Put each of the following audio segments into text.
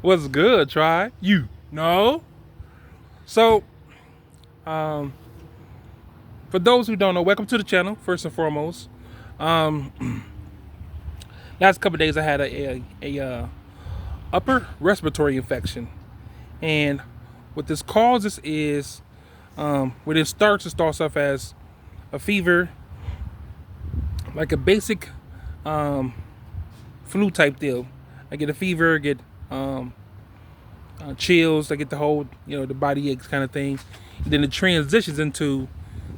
What's good, Try? You know? So, for those who don't know, welcome to the channel, first and foremost. Last couple of days I had a upper respiratory infection. And what this causes is, when it starts off as a fever, like a basic flu type deal. I get a fever, get chills, I get the whole, the body aches kind of thing. And then it transitions into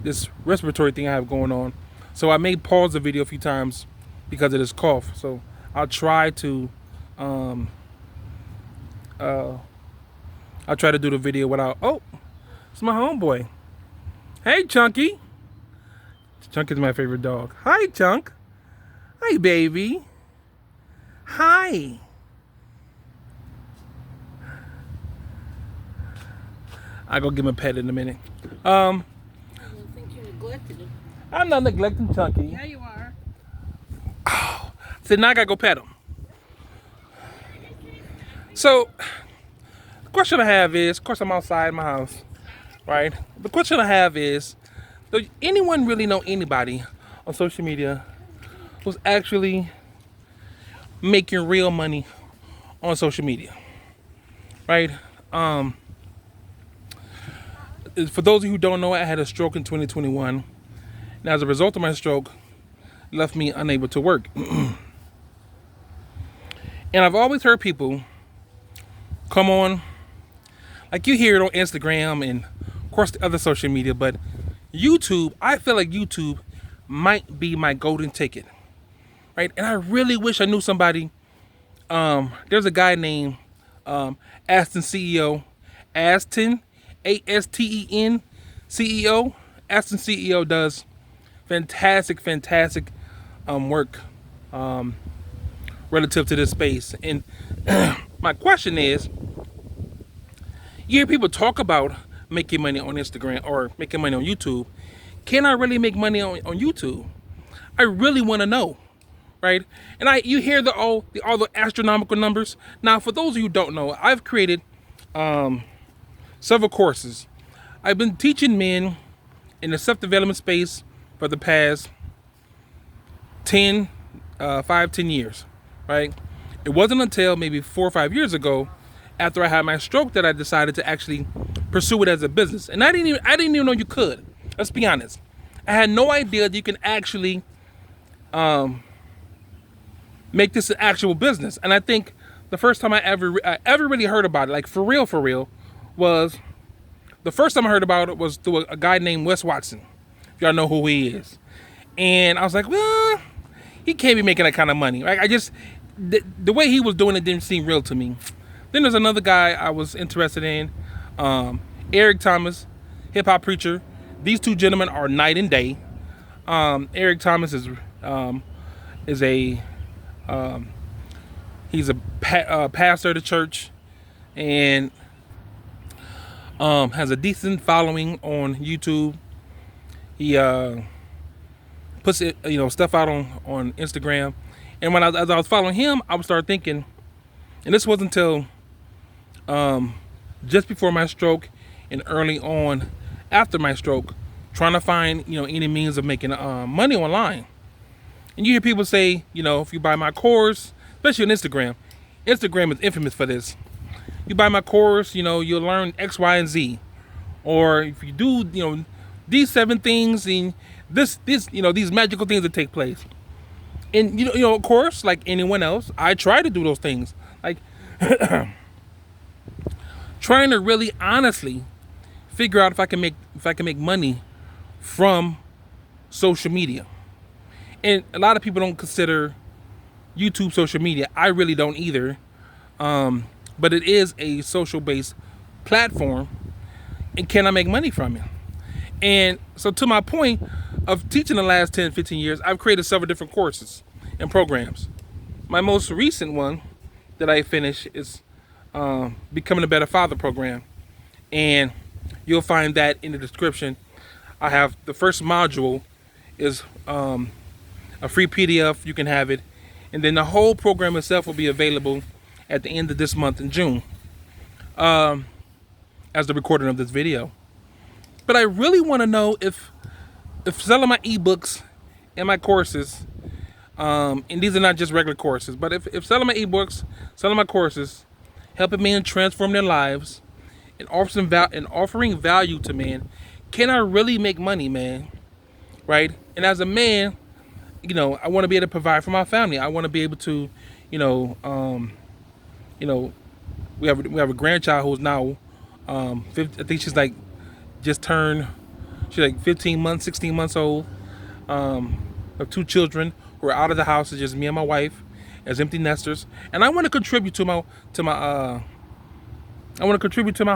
this respiratory thing I have going on. So I may pause the video a few times because of this cough. So I'll try to do the video without. Oh, it's my homeboy. Hey, Chunky. Chunk is my favorite dog. Hi, Chunk. Hi, baby. Hi. I'll go give him a pet in a minute. I don't think you neglected him. I'm not neglecting Chunky. Yeah, you are. Oh, so now I gotta go pet him. So, the question I have is, of course I'm outside my house, right? The question I have is, does anyone really know anybody on social media who's actually making real money on social media, right? For those of you who don't know, I had a stroke in 2021. And as a result of my stroke, it left me unable to work. And I've always heard people come on, like you hear it on Instagram and of course the other social media, but YouTube, I feel like YouTube might be my golden ticket, right? And I really wish I knew somebody. There's a guy named Aston CEO, Aston, Asten CEO. Aston CEO does fantastic work relative to this space. And my question is, you hear people talk about making money on Instagram or making money on YouTube. Can I really make money on YouTube? I really want to know, right? And you hear all the astronomical numbers. Now, for those of you who don't know, I've created several courses. I've been teaching men in the self-development space for the past 10 years, right? It wasn't until maybe 4 or 5 years ago, after I had my stroke, that I decided to actually pursue it as a business. And I didn't even know you could. Let's be honest. I had no idea that you can actually make this an actual business. And I think the first time I ever really heard about it, like for real, was the first time I heard about it was through a guy named Wes Watson. If y'all know who he is. And I was like, well, he can't be making that kind of money. Like, the way he was doing it didn't seem real to me. Then there's another guy I was interested in, Eric Thomas, hip hop preacher. These two gentlemen are night and day. Eric Thomas is he's a pastor of the church and has a decent following on YouTube. He puts it, stuff out on Instagram. And as I was following him, I would start thinking, and this wasn't until just before my stroke and early on after my stroke, trying to find any means of making money online. And you hear people say, if you buy my course, especially on Instagram is infamous for this. You buy my course, you'll learn X, Y, and Z. Or if you do, these 7 things and these magical things that take place. And of course, like anyone else, I try to do those things. Like trying to really honestly figure out if I can make money from social media. And a lot of people don't consider YouTube social media. I really don't either. But it is a social-based platform. And can I make money from it? And so to my point of teaching the last 10, 15 years, I've created several different courses and programs. My most recent one that I finished is Becoming a Better Father program. And you'll find that in the description. I have the first module is a free PDF. You can have it. And then the whole program itself will be available at the end of this month in June, as the recording of this video. But I really want to know if selling my ebooks and my courses, and these are not just regular courses, but if selling my ebooks, selling my courses, helping men transform their lives, and offering value to men, can I really make money, man? Right? And as a man, you know, I want to be able to provide for my family. I want to be able to, you know, we have a grandchild who's now, 50, I think she's like just turned, she's like 15 months, 16 months old. Of 2 children who are out of the house. It's just me and my wife as empty nesters, and I want to contribute to my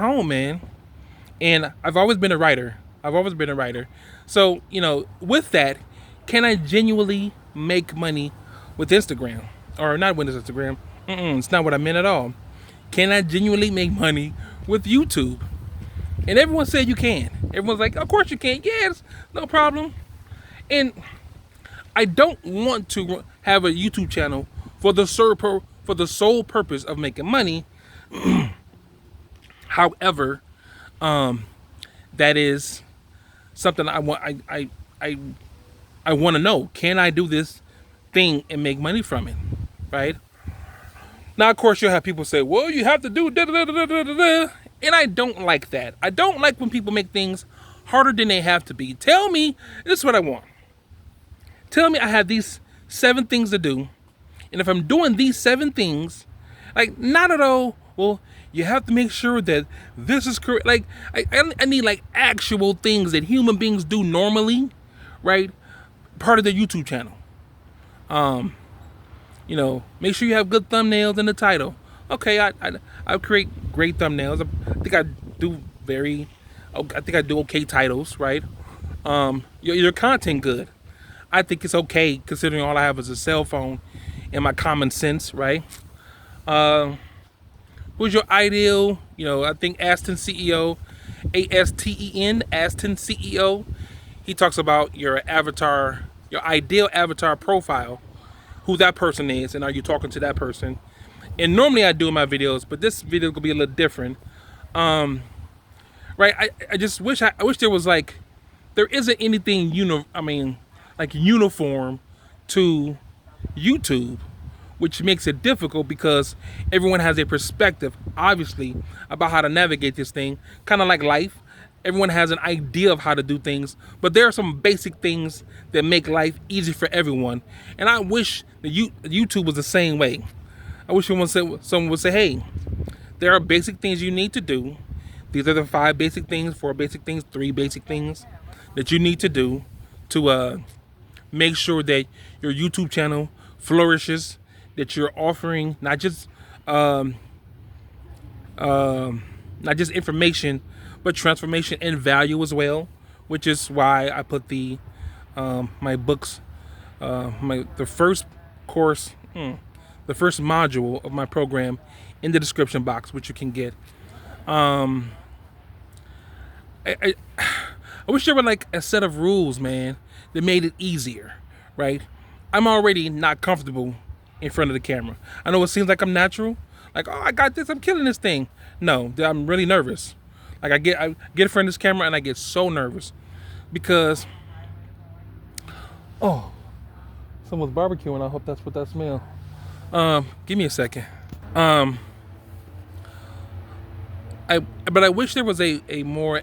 home, man. And I've always been a writer. So, you know, with that, can I genuinely make money with Instagram? Or not with Instagram. It's not what I meant at all. Can I genuinely make money with YouTube? And everyone said you can. Everyone's like, of course you can. Yes, no problem. And I don't want to have a YouTube channel for the sole purpose of making money. However, that is something I want. I want to know. Can I do this thing and make money from it? Right? Now, of course, you'll have people say, "Well, you have to do da da da da da da da," and I don't like that. I don't like when people make things harder than they have to be. Tell me, this is what I want. Tell me I have these 7 things to do, and if I'm doing these 7 things, like, not at all, well, you have to make sure that this is correct. Like, I need like actual things that human beings do normally, right? Part of the YouTube channel. You know, make sure you have good thumbnails in the title. Okay, I create great thumbnails. I think I do okay titles, right? Your content good. I think it's okay considering all I have is a cell phone and my common sense, right? Who's your ideal? You know, I think Aston CEO, Aston CEO. He talks about your avatar, your ideal avatar profile, who that person is, and are you talking to that person? And normally I do in my videos, but this video is gonna be a little different. Right? I just wish I wish there was like, there isn't anything uniform to YouTube, which makes it difficult because everyone has a perspective, obviously, about how to navigate this thing. Kind of like life. Everyone has an idea of how to do things, but there are some basic things that make life easy for everyone. And I wish that YouTube was the same way. I wish someone would say, hey, there are basic things you need to do. These are the 5 basic things, 4 basic things, 3 basic things that you need to do to make sure that your YouTube channel flourishes, that you're offering not just information, but transformation and value as well, which is why I put the my books, the first course, the first module of my program in the description box, which you can get. I wish there were like a set of rules, man, that made it easier, right? I'm already not comfortable in front of the camera. I know it seems like I'm natural, like, oh, I got this, I'm killing this thing. No, I'm really nervous. Like I get in front of this camera and I get so nervous because, oh, someone's barbecuing. I hope that's what that smell. Give me a second. But I wish there was a more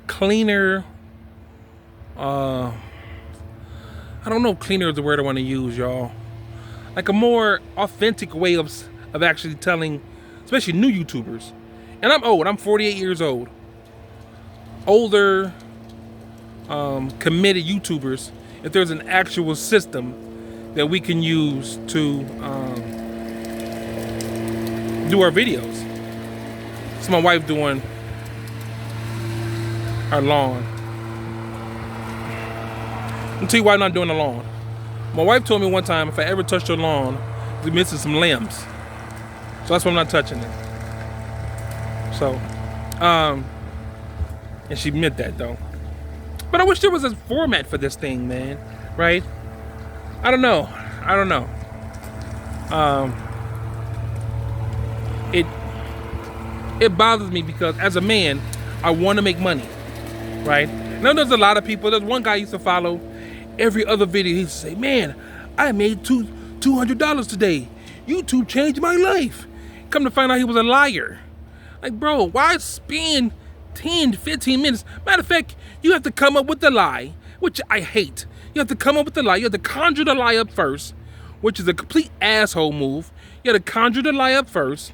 cleaner, I don't know if cleaner is the word I want to use, y'all. Like a more authentic way of actually telling, especially new YouTubers. And I'm old, I'm 48 years old. Older, committed YouTubers, if there's an actual system that we can use to do our videos. It's my wife doing our lawn. I'll tell you why I'm not doing the lawn. My wife told me one time if I ever touch the lawn, we're missing some limbs. So that's why I'm not touching it. So, and she meant that though. But I wish there was a format for this thing, man. Right? I don't know. it it bothers me because as a man, I want to make money, right? Now there's a lot of people. There's one guy I used to follow. Every other video, he used to say, "Man, I made $200 today. YouTube changed my life." Come to find out, he was a liar. Like, bro, why spend 10 to 15 minutes? Matter of fact, you have to come up with the lie, which I hate. You have to come up with the lie. You have to conjure the lie up first, which is a complete asshole move. You have to conjure the lie up first,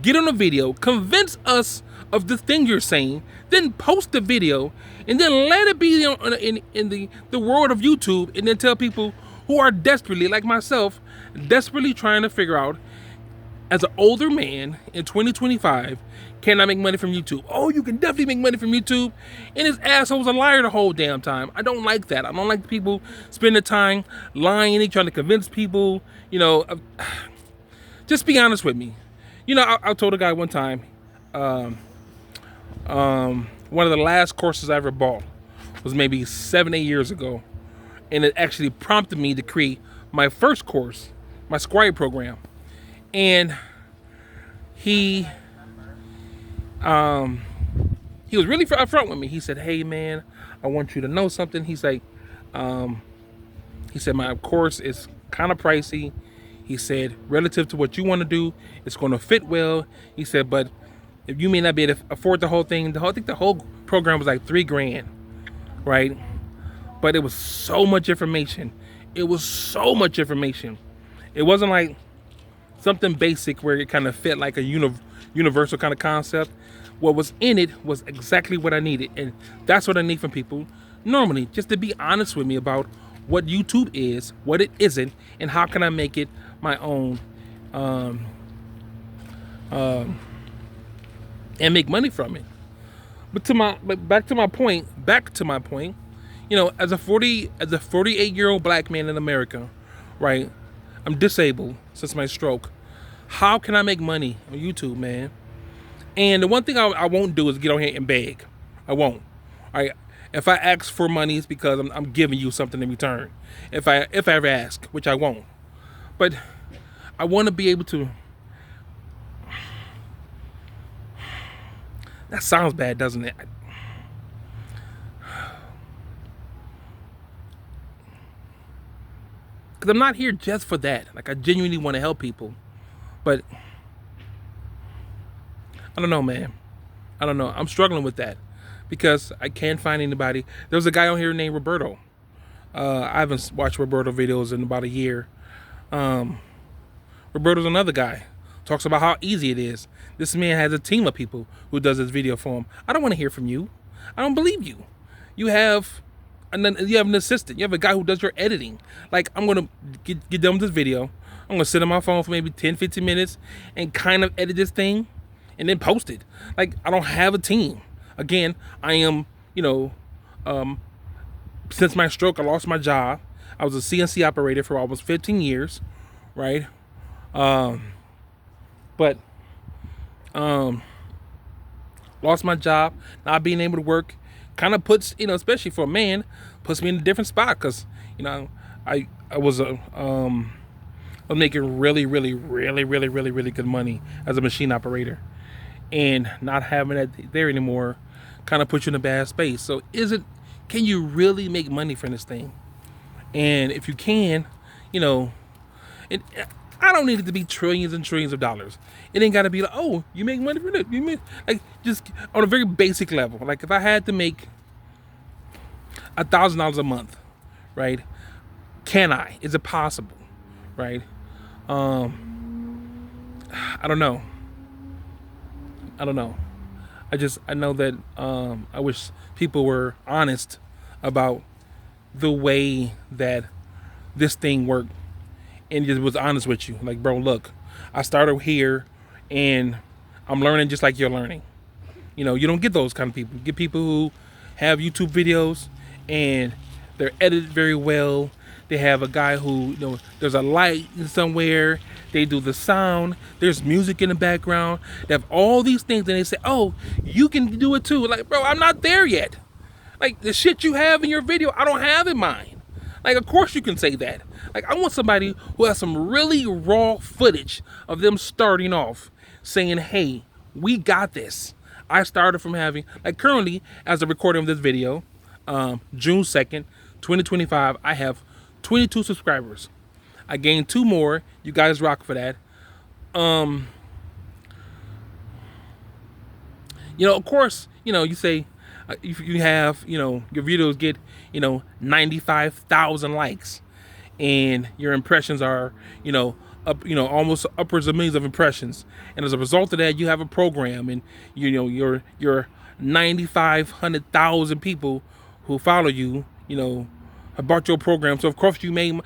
get on a video, convince us of the thing you're saying, then post the video, and then let it be in the world of YouTube, and then tell people who are desperately, like myself, desperately trying to figure out, as an older man in 2025, can I make money from YouTube? Oh, you can definitely make money from YouTube. And this asshole's a liar the whole damn time. I don't like that. I don't like people spending time lying and trying to convince people, just be honest with me. I told a guy one time, one of the last courses I ever bought was maybe 7-8 years ago. And it actually prompted me to create my first course, my Squire program. And he was really upfront with me. He said, "Hey man, I want you to know something." He's like, he said, "My course is kind of pricey." He said, "Relative to what you want to do, it's going to fit well." He said, "But if you may not be able to afford the whole thing, I think the whole program was like $3,000, right? But it was so much information. It was so much information. It wasn't like something basic where it kind of fit like a universal kind of concept. What was in it was exactly what I needed. And that's what I need from people normally, just to be honest with me about what YouTube is, what it isn't, and how can I make it my own, and make money from it. But back to my point, as a 48-year-old black man in America, right? I'm disabled since my stroke. How can I make money on YouTube, man? And the one thing I won't do is get on here and beg. I won't. If I ask for money, it's because I'm giving you something in return. If I ever ask, which I won't. But I want to be able to. That sounds bad, doesn't it? Because I'm not here just for that. Like, I genuinely want to help people. But I don't know, man. I don't know. I'm struggling with that because I can't find anybody. There's a guy on here named Roberto. I haven't watched Roberto videos in about a year. Roberto's another guy. Talks about how easy it is. This man has a team of people who does this video for him. I don't want to hear from you. I don't believe you. You have an assistant. You have a guy who does your editing. Like, I'm going to get done with this video. I'm going to sit on my phone for maybe 10, 15 minutes and kind of edit this thing and then post it. Like, I don't have a team. Again, I am, since my stroke, I lost my job. I was a CNC operator for almost 15 years, right? But lost my job, not being able to work, kind of puts, especially for a man, puts me in a different spot because, I was making really, really, really, really, really, really good money as a machine operator, and not having that there anymore kind of puts you in a bad space. So can you really make money from this thing? And if you can, I don't need it to be trillions and trillions of dollars. It ain't got to be like, oh, you make money from it. You make, like, just on a very basic level. Like, if I had to make $1,000 a month, right? Can I? Is it possible? Right? I don't know. I know that I wish people were honest about the way that this thing worked and just was honest with you. Like, bro, look, I started here and I'm learning just like you're learning. You don't get those kind of people. You get people who have YouTube videos and they're edited very well. They have a guy who, there's a light somewhere. They do the sound. There's music in the background. They have all these things and they say, oh, you can do it too. Like, bro, I'm not there yet. Like, the shit you have in your video, I don't have in mine. Like, of course you can say that. Like, I want somebody who has some really raw footage of them starting off. saying, hey, we got this. I started from having, like currently, as a recording of this video, June 2nd, 2025, I have 22 subscribers. I gained 2 more. You guys rock for that. Of course, you say, if you have, your videos get, 95,000 likes and your impressions are, up, almost upwards of millions of impressions. And as a result of that, you have a program and, your 9,500,000 people who follow you, have bought your program. So of course you made,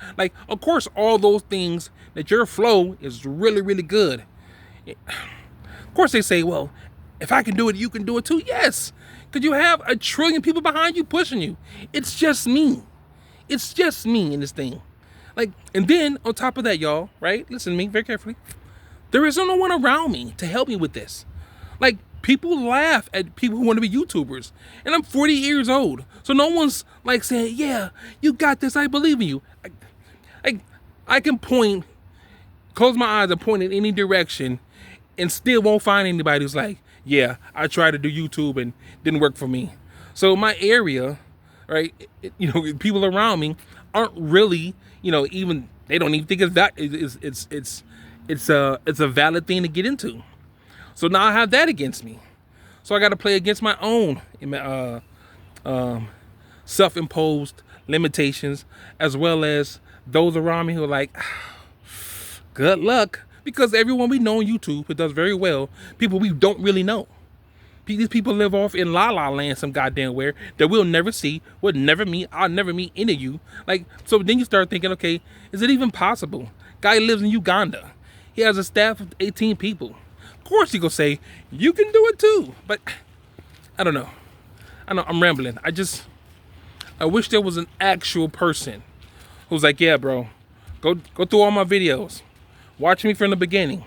of course, all those things that your flow is really, really good. Of course they say, well, if I can do it, you can do it too. Yes, because you have 1 trillion people behind you pushing you. It's just me. It's just me in this thing. And then on top of that, y'all, right? Listen to me very carefully. There is no one around me to help me with this. People laugh at people who want to be YouTubers. And I'm 40 years old. So no one's saying, yeah, you got this. I believe in you. I can point, close my eyes and point in any direction and still won't find anybody who's like, yeah, I tried to do YouTube and didn't work for me. So my area, right, people around me aren't really, even, they don't even think it's a valid thing to get into. So now I have that against me. So I got to play against my own self-imposed limitations, as well as those around me who are like, good luck. Because everyone we know on YouTube who does very well, people we don't really know. These people live off in La La Land some goddamn where that we'll never see, we'll never meet, I'll never meet any of you. So then you start thinking, okay, is it even possible? Guy lives in Uganda. He has a staff of 18 people. Of course he gonna say, you can do it too. But I don't know. I know I'm rambling. I wish there was an actual person who's like, yeah, bro, go through all my videos. Watch me from the beginning,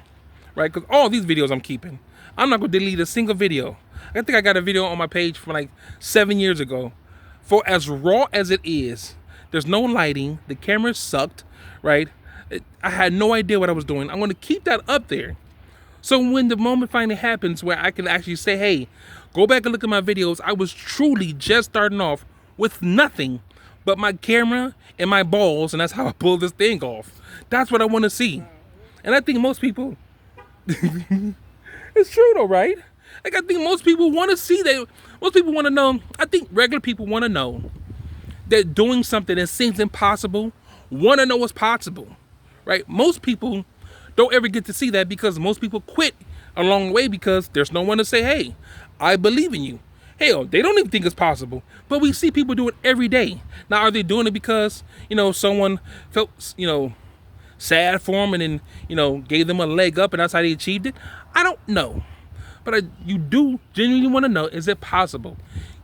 right? Because all these videos I'm keeping. I'm not gonna delete a single video. I think I got a video on my page from 7 years ago. For as raw as it is, there's no lighting, the camera sucked, right? I had no idea what I was doing. I'm gonna keep that up there. So when the moment finally happens where I can actually say, hey, go back and look at my videos, I was truly just starting off with nothing but my camera and my balls, and that's how I pulled this thing off. That's what I want to see. And I think most people, it's true though, right? I think most people want to see that. Most people want to know. I think regular people want to know that doing something that seems impossible, want to know what's possible, right? Most people don't ever get to see that because most people quit along the way because there's no one to say, hey, I believe in you. Hell, they don't even think it's possible. But we see people do it every day. Now, are they doing it because, someone felt, sad for them and then, gave them a leg up and that's how they achieved it? I don't know. But you do genuinely want to know, is it possible?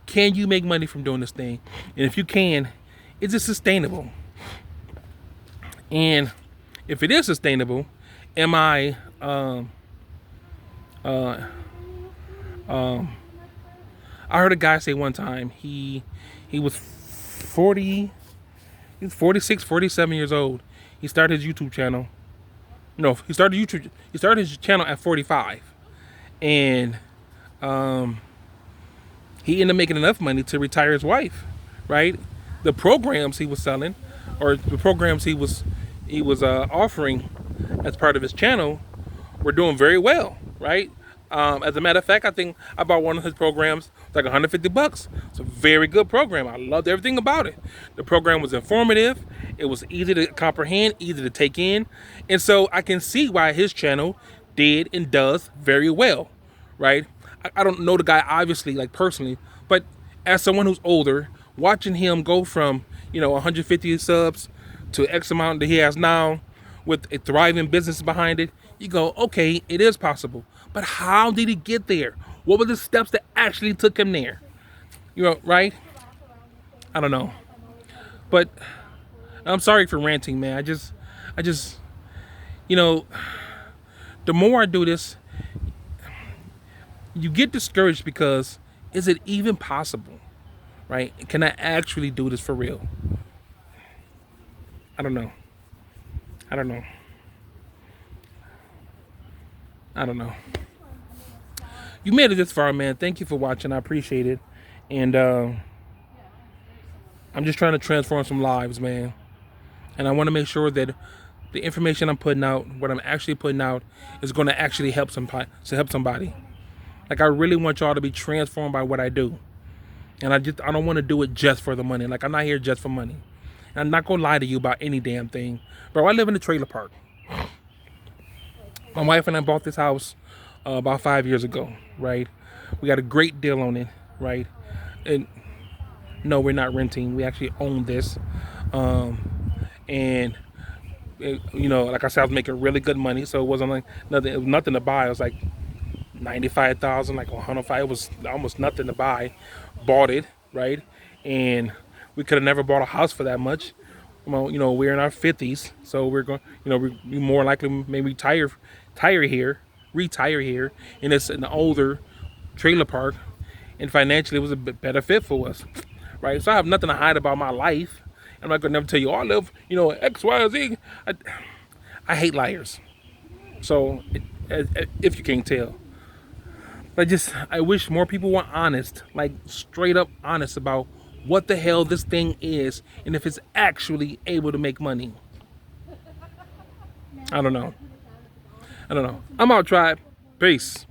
Can you make money from doing this thing? And if you can, is it sustainable? And if it is sustainable, am I I heard a guy say one time he was 40, he's 46, 47 years old. He started his YouTube channel. No, he started his channel at 45. And he ended up making enough money to retire his wife, right? The programs he was selling, or the programs he was offering as part of his channel, were doing very well, right? As a matter of fact, I think I bought one of his programs, like $150. It's a very good program. I loved everything about it. The program was informative. It was easy to comprehend, easy to take in. And so I can see why his channel did and does very well, right? I don't know the guy, obviously, like personally, but as someone who's older, watching him go from, 150 subs to X amount that he has now with a thriving business behind it, you go, okay, it is possible. But how did he get there? What were the steps that actually took him there? Right? I don't know. But I'm sorry for ranting, man. I just, the more I do this, you get discouraged because is it even possible? Right? Can I actually do this for real? I don't know. I don't know. You made it this far, man. Thank you for watching. I appreciate it. And I'm just trying to transform some lives, man. And I want to make sure that the information I'm putting out, what I'm actually putting out, is going to actually help somebody. Like, I really want y'all to be transformed by what I do. And I don't want to do it just for the money. Like, I'm not here just for money. And I'm not going to lie to you about any damn thing. Bro, I live in a trailer park. My wife and I bought this house about 5 years ago, right? We got a great deal on it, right? And no, we're not renting. We actually own this. And you know, like I said, I was making really good money, so it wasn't like nothing. It was nothing to buy. It was like 95,000, like 105. It was almost nothing to buy. Bought it, right? And we could have never bought a house for that much. Well, you know, we're in our 50s, so we're going, you know, we more likely maybe retire here, and it's an older trailer park, and financially it was a bit better fit for us, right? So I have nothing to hide about my life. I'm not gonna never tell you, oh, I live, you know, X, Y, Z. I hate liars. So if you can't tell, I wish more people were honest, like straight up honest about what the hell this thing is and if it's actually able to make money. I don't know. I'm out, tribe. Peace.